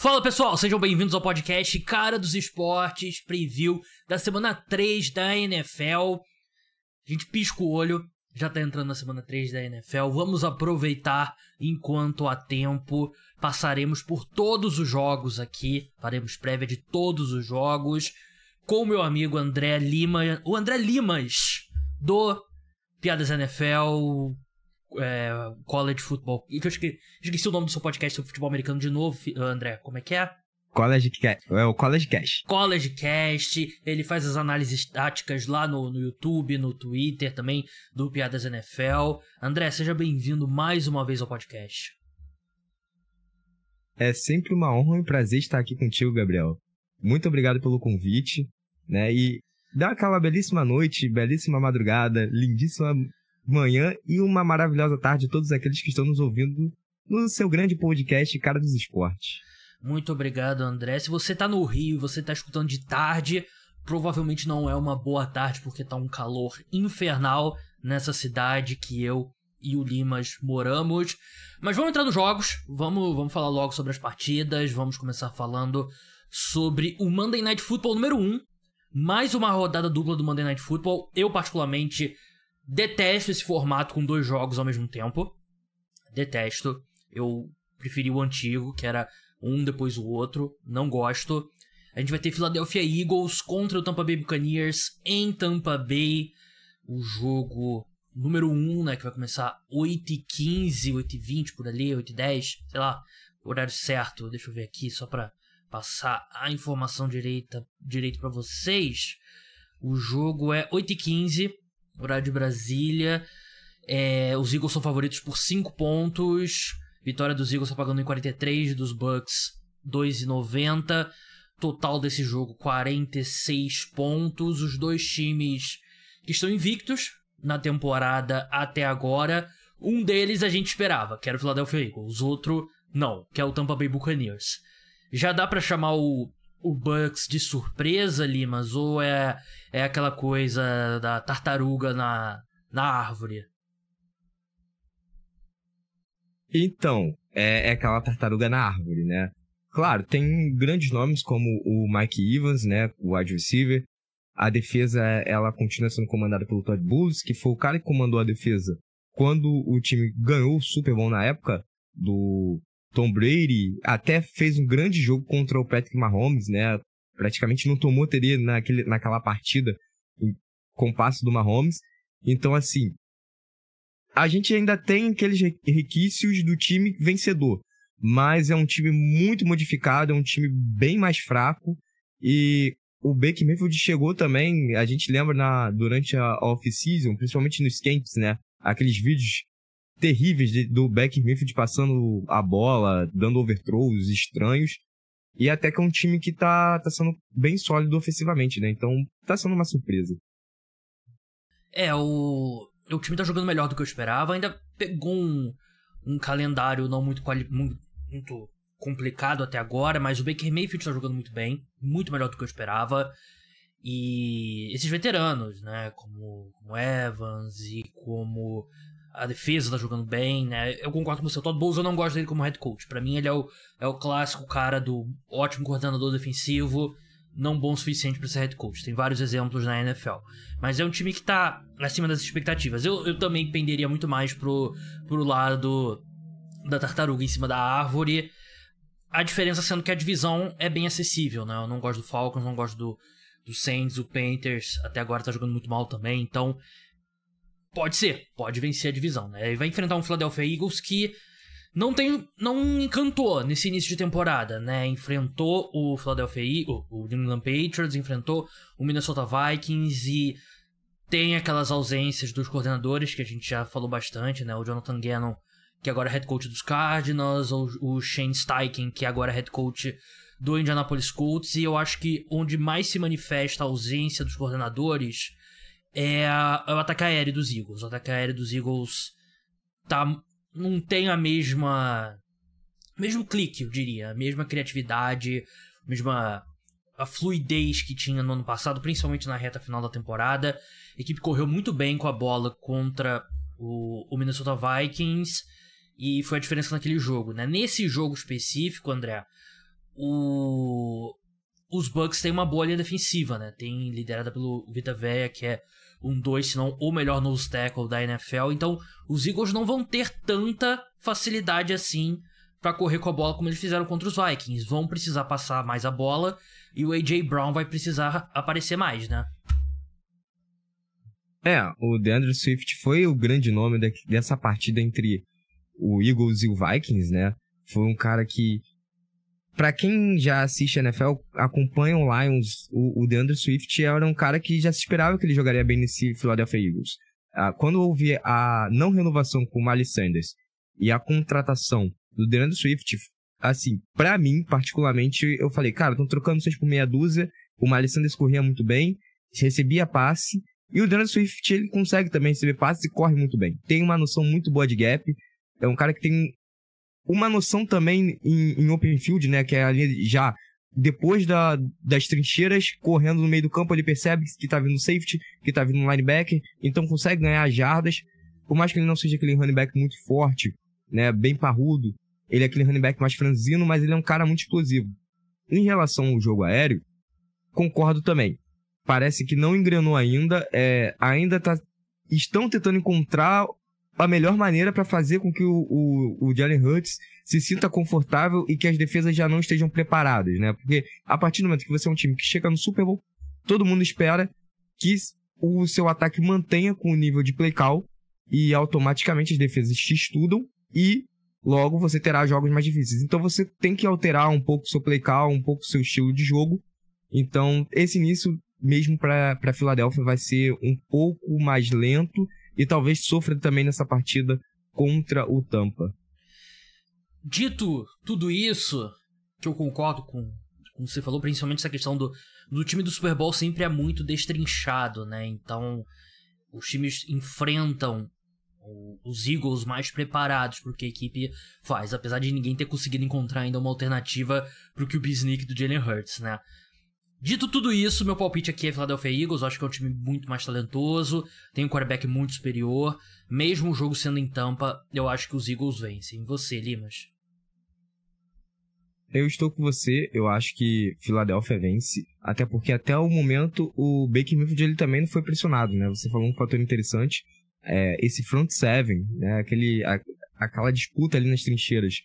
Fala pessoal, sejam bem-vindos ao podcast Cara dos Esportes, preview da semana 3 da NFL. A gente pisca o olho, já tá entrando na semana 3 da NFL, vamos aproveitar enquanto há tempo, passaremos por todos os jogos aqui, faremos prévia de todos os jogos, com o meu amigo André Lima, o André Limas, do Piadas NFL, College Football. E que eu esqueci o nome do seu podcast sobre futebol americano de novo, André, como é que é? College Cast. É o College Cast. College Cast, ele faz as análises táticas lá no YouTube, no Twitter também, do Piadas NFL. André, seja bem-vindo mais uma vez ao podcast. É sempre uma honra e um prazer estar aqui contigo, Gabriel. Muito obrigado pelo convite, né? E dá aquela belíssima noite, belíssima madrugada, lindíssima manhã e uma maravilhosa tarde a todos aqueles que estão nos ouvindo no seu grande podcast Cara dos Esportes. Muito obrigado, André. Se você tá no Rio e você tá escutando de tarde, provavelmente não é uma boa tarde, porque tá um calor infernal nessa cidade que eu e o Limas moramos. Mas vamos entrar nos jogos, vamos falar logo sobre as partidas, vamos começar falando sobre o Monday Night Football número 1. Mais uma rodada dupla do Monday Night Football. Eu, particularmente, detesto esse formato com dois jogos ao mesmo tempo. Detesto. Eu preferi o antigo, que era um depois o outro. Não gosto. A gente vai ter Philadelphia Eagles contra o Tampa Bay Buccaneers em Tampa Bay. O jogo número 1, né, que vai começar 8h15, 8h20 por ali, 8h10, sei lá, horário certo. Deixa eu ver aqui só pra passar a informação direito pra vocês. O jogo é 8h15, horário de Brasília. Os Eagles são favoritos por 5 pontos. Vitória dos Eagles tá pagando em 43, dos Bucks 2,90. Total desse jogo 46 pontos. Os dois times que estão invictos na temporada até agora. Um deles a gente esperava, que era o Philadelphia Eagles. Outro não, que é o Tampa Bay Buccaneers. Já dá pra chamar o Bucks de surpresa, Limas? Ou é aquela coisa da tartaruga na árvore? Então, é aquela tartaruga na árvore, né? Claro, tem grandes nomes como o Mike Evans, né? O wide receiver. A defesa, ela continua sendo comandada pelo Todd Bowles, que foi o cara que comandou a defesa quando o time ganhou o Super Bowl na época do Tom Brady. Até fez um grande jogo contra o Patrick Mahomes, né? Praticamente não tomou TD naquela partida com o passe do Mahomes. Então, assim, a gente ainda tem aqueles requisitos do time vencedor, mas é um time muito modificado, é um time bem mais fraco, e o Baker Mayfield chegou também, a gente lembra durante a off-season, principalmente nos camps, né, aqueles vídeos terríveis do Baker Mayfield passando a bola, dando overthrows estranhos, e até que é um time que tá sendo bem sólido ofensivamente, né, então tá sendo uma surpresa. O time tá jogando melhor do que eu esperava. Ainda pegou um calendário não muito complicado até agora, mas o Baker Mayfield tá jogando muito bem, muito melhor do que eu esperava. E esses veteranos, né, como Evans e como a defesa tá jogando bem, né. Eu concordo com você, o Todd Bowles, eu não gosto dele como head coach. Pra mim ele é o clássico cara do ótimo coordenador defensivo, não bom o suficiente para ser head coach. Tem vários exemplos na NFL. Mas é um time que tá acima das expectativas. Eu também penderia muito mais pro lado da tartaruga em cima da árvore. A diferença sendo que a divisão é bem acessível, né? Eu não gosto do Falcons, não gosto do Saints, o Panthers até agora tá jogando muito mal também. Então, pode vencer a divisão, né? E vai enfrentar um Philadelphia Eagles que não encantou nesse início de temporada, né? Enfrentou o Philadelphia Eagles, o New England Patriots, enfrentou o Minnesota Vikings e tem aquelas ausências dos coordenadores que a gente já falou bastante, né? O Jonathan Gannon, que agora é head coach dos Cardinals, o Shane Steichen, que agora é head coach do Indianapolis Colts, e eu acho que onde mais se manifesta a ausência dos coordenadores é o ataque aéreo dos Eagles. O ataque aéreo dos Eagles não tem mesmo clique, eu diria, a mesma criatividade, a fluidez que tinha no ano passado, principalmente na reta final da temporada. A equipe correu muito bem com a bola contra o Minnesota Vikings e foi a diferença naquele jogo, né? Nesse jogo específico, André, os Bucks têm uma boa linha defensiva, né? Tem liderada pelo Vita Vea, que é um 2, se não o melhor nose tackle da NFL. Então, os Eagles não vão ter tanta facilidade assim pra correr com a bola como eles fizeram contra os Vikings. Vão precisar passar mais a bola e o A.J. Brown vai precisar aparecer mais, né? O DeAndre Swift foi o grande nome dessa partida entre o Eagles e o Vikings, né? Foi um cara que, pra quem já assiste a NFL, acompanha o Lions, o DeAndre Swift era um cara que já se esperava que ele jogaria bem nesse Philadelphia Eagles. Quando houve a não renovação com o Miles Sanders e a contratação do DeAndre Swift, assim, pra mim, particularmente, eu falei, cara, estão trocando vocês por meia dúzia, o Miles Sanders corria muito bem, recebia passe, e o DeAndre Swift, ele consegue também receber passes e corre muito bem. Tem uma noção muito boa de gap, é um cara que tem uma noção também em open field, né, que é ali já depois das trincheiras, correndo no meio do campo, ele percebe que tá vindo safety, que tá vindo linebacker, então consegue ganhar jardas, por mais que ele não seja aquele running back muito forte, né, bem parrudo, ele é aquele running back mais franzino, mas ele é um cara muito explosivo. Em relação ao jogo aéreo, concordo também. Parece que não engrenou ainda, estão tentando encontrar a melhor maneira para fazer com que o Jalen Hurts se sinta confortável e que as defesas já não estejam preparadas, né? Porque a partir do momento que você é um time que chega no Super Bowl, todo mundo espera que o seu ataque mantenha com o nível de play call e automaticamente as defesas te estudam e logo você terá jogos mais difíceis. Então você tem que alterar um pouco o seu play call, um pouco o seu estilo de jogo. Então esse início mesmo para Philadelphia vai ser um pouco mais lento e talvez sofra também nessa partida contra o Tampa. Dito tudo isso, que eu concordo com o que você falou, principalmente essa questão do time do Super Bowl sempre é muito destrinchado, né? Então, os times enfrentam os Eagles mais preparados pro que a equipe faz, apesar de ninguém ter conseguido encontrar ainda uma alternativa pro QB sneak do Jalen Hurts, né? Dito tudo isso, meu palpite aqui é Philadelphia Eagles. Eu acho que é um time muito mais talentoso, tem um quarterback muito superior. Mesmo o jogo sendo em Tampa, eu acho que os Eagles vencem. E você, Limas? Eu estou com você, eu acho que Philadelphia vence, até porque até o momento o Baker Mayfield ele também não foi pressionado, né? Você falou um fator interessante, esse front seven, né? Aquela disputa ali nas trincheiras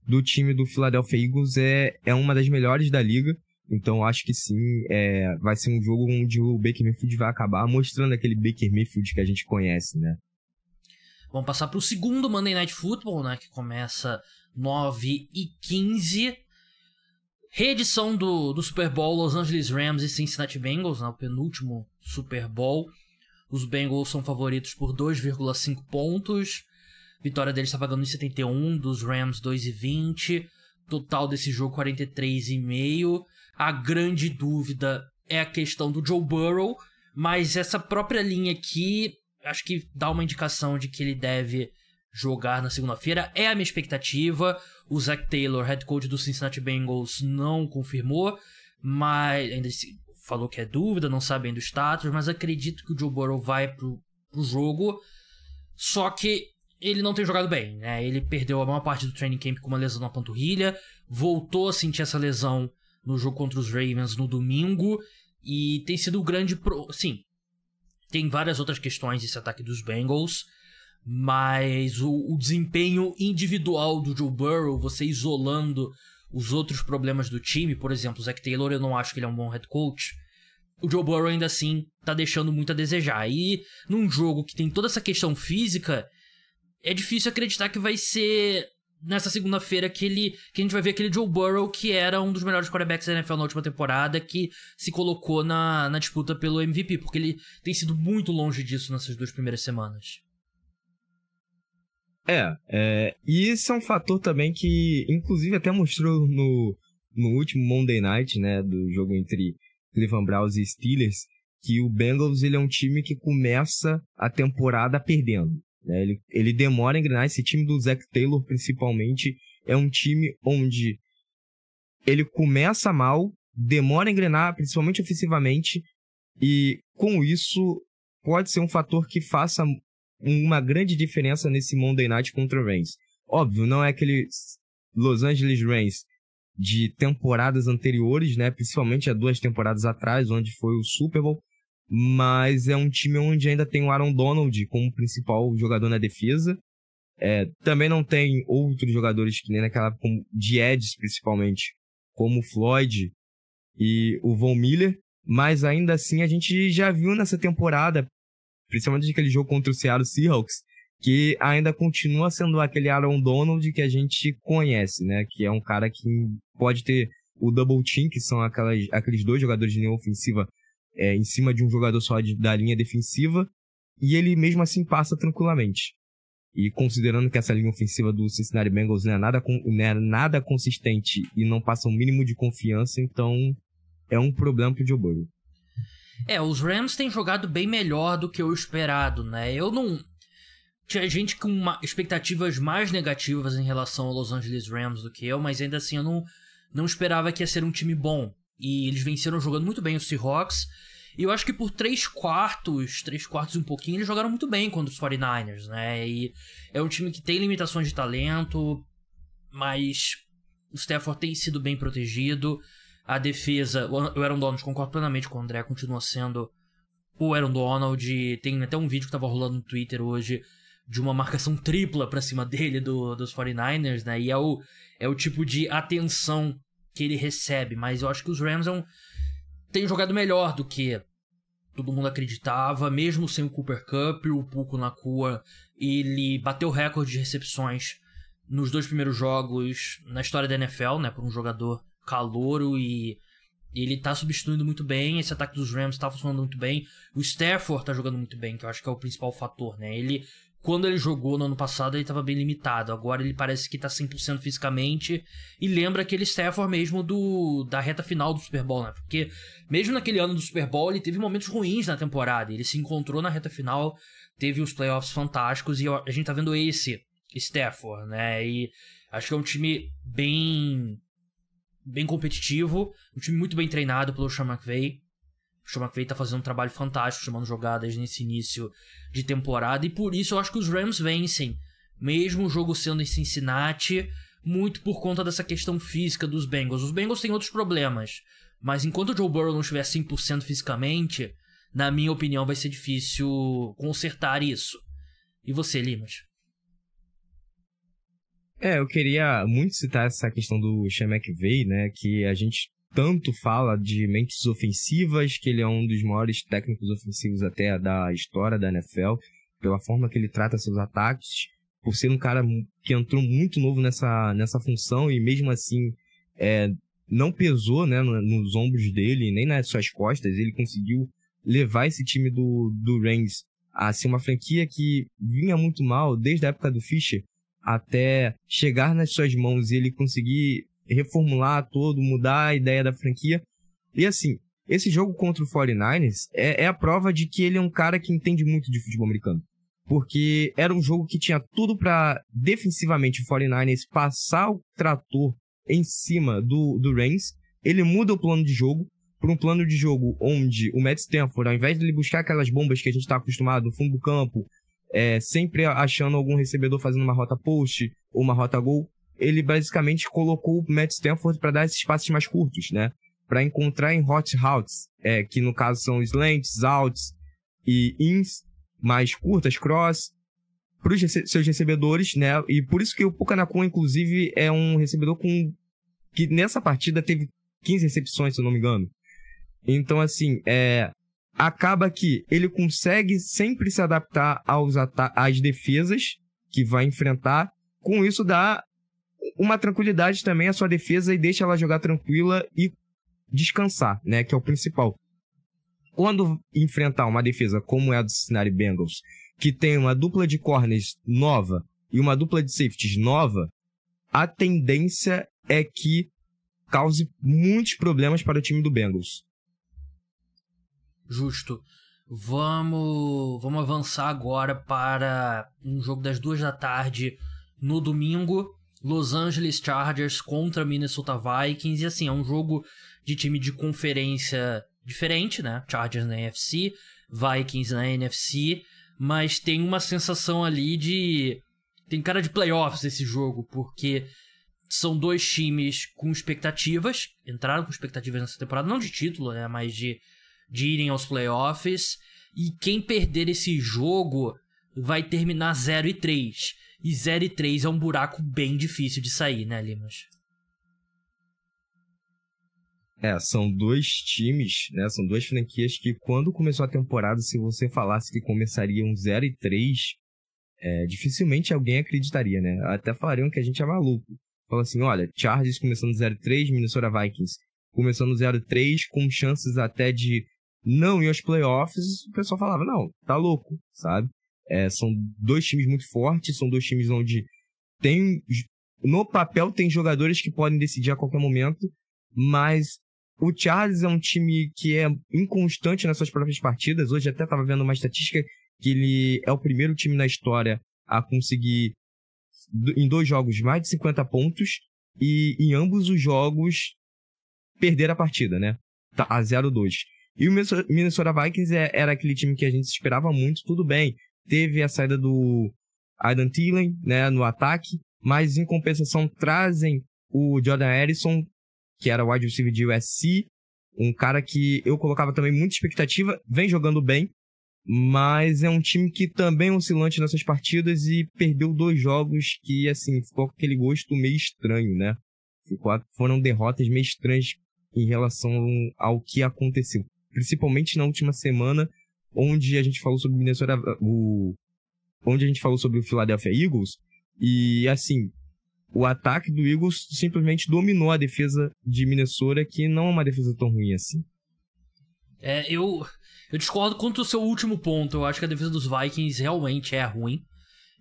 do time do Philadelphia Eagles é uma das melhores da liga. Então acho que sim, vai ser um jogo onde o Baker Mayfield vai acabar mostrando aquele Baker Mayfield que a gente conhece, né? Vamos passar para o segundo Monday Night Football, né? Que começa 9h15. Reedição do Super Bowl Los Angeles Rams e Cincinnati Bengals, né? O penúltimo Super Bowl. Os Bengals são favoritos por 2,5 pontos. Vitória deles está pagando 1,71, dos Rams 2,20. Total desse jogo 43,5. A grande dúvida é a questão do Joe Burrow, mas essa própria linha aqui, acho que dá uma indicação de que ele deve jogar na segunda-feira. É a minha expectativa. O Zach Taylor, head coach do Cincinnati Bengals, não confirmou, mas ainda falou que é dúvida, não sabe ainda o status, mas acredito que o Joe Burrow vai pro jogo. Só que ele não tem jogado bem, né? Ele perdeu a maior parte do training camp com uma lesão na panturrilha, voltou a sentir essa lesão no jogo contra os Ravens no domingo, e tem sido o grande... Sim, tem várias outras questões esse ataque dos Bengals, mas o desempenho individual do Joe Burrow, você isolando os outros problemas do time, por exemplo, o Zach Taylor, eu não acho que ele é um bom head coach, o Joe Burrow ainda assim tá deixando muito a desejar. E num jogo que tem toda essa questão física, é difícil acreditar que vai ser nessa segunda-feira que a gente vai ver aquele Joe Burrow que era um dos melhores quarterbacks da NFL na última temporada, que se colocou na disputa pelo MVP, porque ele tem sido muito longe disso nessas 2 primeiras semanas. E esse é um fator também que, inclusive, até mostrou no último Monday Night, né, do jogo entre Cleveland Browns e Steelers, que o Bengals ele é um time que começa a temporada perdendo. Ele demora a engrenar. Esse time do Zach Taylor, principalmente, é um time onde ele começa mal, demora a engrenar, principalmente ofensivamente, e com isso pode ser um fator que faça uma grande diferença nesse Monday Night contra o Rams. Óbvio, não é aquele Los Angeles Rams de temporadas anteriores, né? Principalmente há 2 temporadas atrás, onde foi o Super Bowl. Mas é um time onde ainda tem o Aaron Donald como principal jogador na defesa. Também não tem outros jogadores que nem naquela época, de edges principalmente, como o Floyd e o Von Miller. Mas ainda assim a gente já viu nessa temporada, principalmente aquele jogo contra o Seattle Seahawks, que ainda continua sendo aquele Aaron Donald que a gente conhece, né? Que é um cara que pode ter o double team, que são aqueles 2 jogadores de linha ofensiva em cima de um jogador só da linha defensiva, e ele mesmo assim passa tranquilamente. E considerando que essa linha ofensiva do Cincinnati Bengals não é nada consistente e não passa um mínimo de confiança, então é um problema pro Joe Burrow. Os Rams têm jogado bem melhor do que o esperado, né? Eu não... Tinha gente com expectativas mais negativas em relação ao Los Angeles Rams do que eu, mas ainda assim eu não esperava que ia ser um time bom. E eles venceram jogando muito bem os Seahawks. E eu acho que por 3 quartos e um pouquinho, eles jogaram muito bem contra os 49ers, né? E é um time que tem limitações de talento, mas o Stafford tem sido bem protegido. A defesa, o Aaron Donald, concordo plenamente com o André, continua sendo o Aaron Donald. Tem até um vídeo que tava rolando no Twitter hoje de uma marcação tripla pra cima dele dos 49ers, né? E é o tipo de atenção que ele recebe. Mas eu acho que os Rams têm jogado melhor do que todo mundo acreditava, mesmo sem o Cooper Kupp. O Puka Nacua, ele bateu o recorde de recepções nos 2 primeiros jogos na história da NFL, né? Por um jogador calouro, e ele tá substituindo muito bem. Esse ataque dos Rams tá funcionando muito bem. O Stafford tá jogando muito bem, que eu acho que é o principal fator, né? Quando ele jogou no ano passado, ele estava bem limitado. Agora ele parece que está 100% fisicamente. E lembra aquele Stafford mesmo da reta final do Super Bowl, né? Porque mesmo naquele ano do Super Bowl, ele teve momentos ruins na temporada. Ele se encontrou na reta final, teve os playoffs fantásticos. E a gente tá vendo esse Stafford, né? E acho que é um time bem competitivo. Um time muito bem treinado pelo Sean McVay. O Sean McVay tá fazendo um trabalho fantástico, chamando jogadas nesse início de temporada. E por isso eu acho que os Rams vencem. Mesmo o jogo sendo em Cincinnati, muito por conta dessa questão física dos Bengals. Os Bengals têm outros problemas. Mas enquanto o Joe Burrow não estiver 100% fisicamente, na minha opinião vai ser difícil consertar isso. E você, Limas? Eu queria muito citar essa questão do Sean McVay, né? Que a gente tanto fala de mentes ofensivas, que ele é um dos maiores técnicos ofensivos até da história da NFL, pela forma que ele trata seus ataques, por ser um cara que entrou muito novo nessa função e mesmo assim não pesou, né, nos ombros dele, nem nas suas costas. Ele conseguiu levar esse time do Rams a ser uma franquia que vinha muito mal desde a época do Fisher até chegar nas suas mãos e ele conseguir reformular todo, mudar a ideia da franquia. E assim, esse jogo contra o 49ers é a prova de que ele é um cara que entende muito de futebol americano. Porque era um jogo que tinha tudo para defensivamente o 49ers passar o trator em cima do Rams. Ele muda o plano de jogo para um plano de jogo onde o Matt Stafford, ao invés de ele buscar aquelas bombas que a gente está acostumado no fundo do campo, sempre achando algum recebedor fazendo uma rota post ou uma rota gol, ele basicamente colocou o Matt Stafford para dar esses passes mais curtos, né? Para encontrar em hot routes, que no caso são slants, outs e ins mais curtas, cross, para os seus recebedores, né? E por isso que o Puka Nacua, inclusive, é um recebedor que nessa partida teve 15 recepções, se eu não me engano. Então, assim, acaba que ele consegue sempre se adaptar às defesas que vai enfrentar. Com isso, dá uma tranquilidade também à sua defesa e deixa ela jogar tranquila e descansar, né? Que é o principal. Quando enfrentar uma defesa como é a do Cincinnati Bengals, que tem uma dupla de corners nova e uma dupla de safeties nova, a tendência é que cause muitos problemas para o time do Bengals. Justo. Vamos avançar agora para um jogo das 2h no domingo. Los Angeles Chargers contra Minnesota Vikings. E assim, é um jogo de time de conferência diferente, né? Chargers na NFC, Vikings na NFC. Mas tem uma sensação ali tem cara de playoffs esse jogo, porque são dois times com expectativas, entraram com expectativas nessa temporada, não de título, né, mas de irem aos playoffs, e quem perder esse jogo vai terminar 0-3, e 0-3 é um buraco bem difícil de sair, né, Limas? São dois times, né, são duas franquias que quando começou a temporada, se você falasse que começariam 0-3, dificilmente alguém acreditaria, né, até falariam que a gente é maluco. Fala assim, olha, Chargers começando 0-3, Minnesota Vikings começando 0-3, com chances até de não ir aos playoffs, o pessoal falava, não, tá louco, sabe? São dois times muito fortes, são dois times onde no papel tem jogadores que podem decidir a qualquer momento, mas o Chargers é um time que é inconstante nas suas próprias partidas. Hoje até estava vendo uma estatística que ele é o primeiro time na história a conseguir, em 2 jogos, mais de 50 pontos, e em ambos os jogos perder a partida, né? Tá a 0-2. E o Minnesota Vikings era aquele time que a gente esperava muito, tudo bem. Teve a saída do Adam Thielen, né, no ataque, mas em compensação trazem o Jordan Addison, que era o wide receiver de USC, um cara que eu colocava também muita expectativa, vem jogando bem, mas é um time que também é oscilante nessas partidas e perdeu 2 jogos que, assim, ficou com aquele gosto meio estranho, né? Foram derrotas meio estranhas em relação ao que aconteceu. Principalmente na última semana, onde a gente falou sobre onde a gente falou sobre o Philadelphia Eagles, e, assim, o ataque do Eagles simplesmente dominou a defesa de Minnesota, que não é uma defesa tão ruim assim. Eu discordo quanto ao seu último ponto. Eu acho que a defesa dos Vikings realmente é ruim.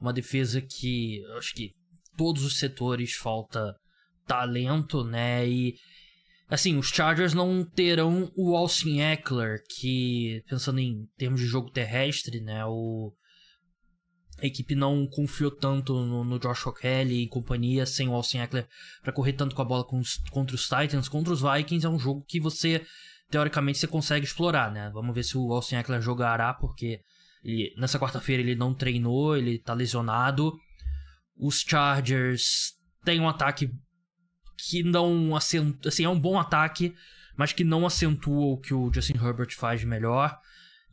Uma defesa que eu acho que todos os setores falta talento, né? E, assim, os Chargers não terão o Austin Ekeler, que, pensando em termos de jogo terrestre, né? A equipe não confiou tanto no Joshua Kelly e companhia sem o Austin Ekeler para correr tanto com a bola contra os Titans. Contra os Vikings é um jogo que teoricamente, você consegue explorar, né? Vamos ver se o Austin Ekeler jogará, porque nessa quarta-feira ele não treinou, ele tá lesionado. Os Chargers têm um ataque que não acentua, assim, é um bom ataque, mas que não acentua o que o Justin Herbert faz de melhor.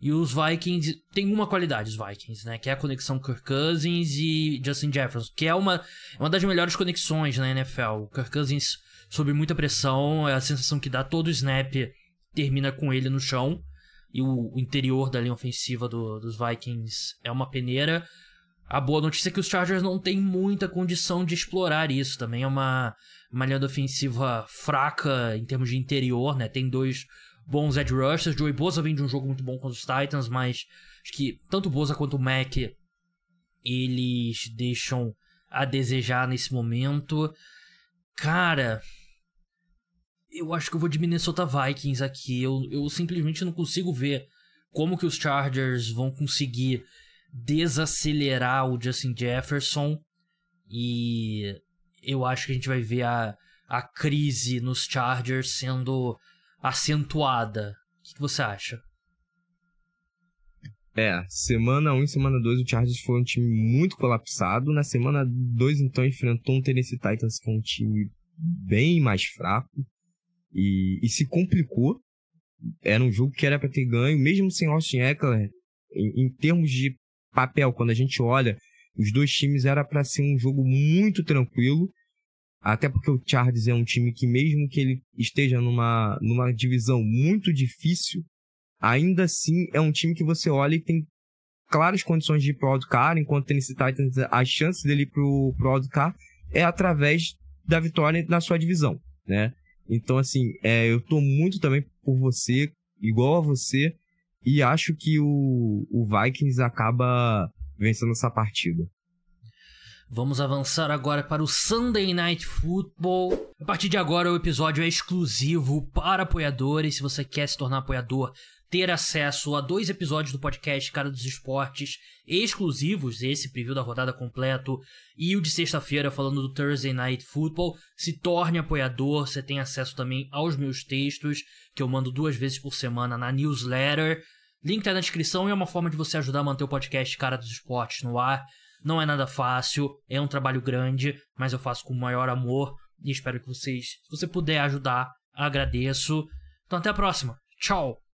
E os Vikings têm uma qualidade, os Vikings, né? Que é a conexão Kirk Cousins e Justin Jefferson, que é uma das melhores conexões na NFL. O Kirk Cousins, sob muita pressão, é a sensação que dá todo snap, termina com ele no chão. E o interior da linha ofensiva dos Vikings é uma peneira. A boa notícia é que os Chargers não têm muita condição de explorar isso. Também é uma linha ofensiva fraca em termos de interior, né? Tem 2 bons edge rushers. Joey Bosa vem de um jogo muito bom contra os Titans, mas acho que tanto o Bosa quanto o Mack, eles deixam a desejar nesse momento. Cara, eu acho que eu vou de Minnesota Vikings aqui. Eu simplesmente não consigo ver como que os Chargers vão conseguir desacelerar o Justin Jefferson. E eu acho que a gente vai ver a crise nos Chargers sendo acentuada. O que você acha? Semana 1 e semana 2 o Chargers foi um time muito colapsado. Na semana 2, então, enfrentou um Tennessee Titans que é um time bem mais fraco e se complicou. Era um jogo que era para ter ganho, mesmo sem Austin Ekeler. Em termos de papel, quando a gente olha, os dois times era para ser um jogo muito tranquilo. Até porque o Chargers é um time que, mesmo que ele esteja numa divisão muito difícil, ainda assim é um time que você olha e tem claras condições de ir pro wildcard, enquanto o Tennessee Titans, a chance dele ir pro wildcard é através da vitória na sua divisão, né? Então, assim, eu tô muito também por você, igual a você, e acho que o Vikings acaba vencendo essa partida. Vamos avançar agora para o Sunday Night Football. A partir de agora o episódio é exclusivo para apoiadores. Se você quer se tornar apoiador, ter acesso a 2 episódios do podcast Cara dos Esportes exclusivos, esse preview da rodada completo e o de sexta-feira falando do Thursday Night Football, se torne apoiador. Você tem acesso também aos meus textos, que eu mando 2 vezes por semana na newsletter. Link tá na descrição e é uma forma de você ajudar a manter o podcast Cara dos Esportes no ar. Não é nada fácil, é um trabalho grande, mas eu faço com o maior amor. E espero que vocês, se você puder ajudar, agradeço. Então até a próxima. Tchau!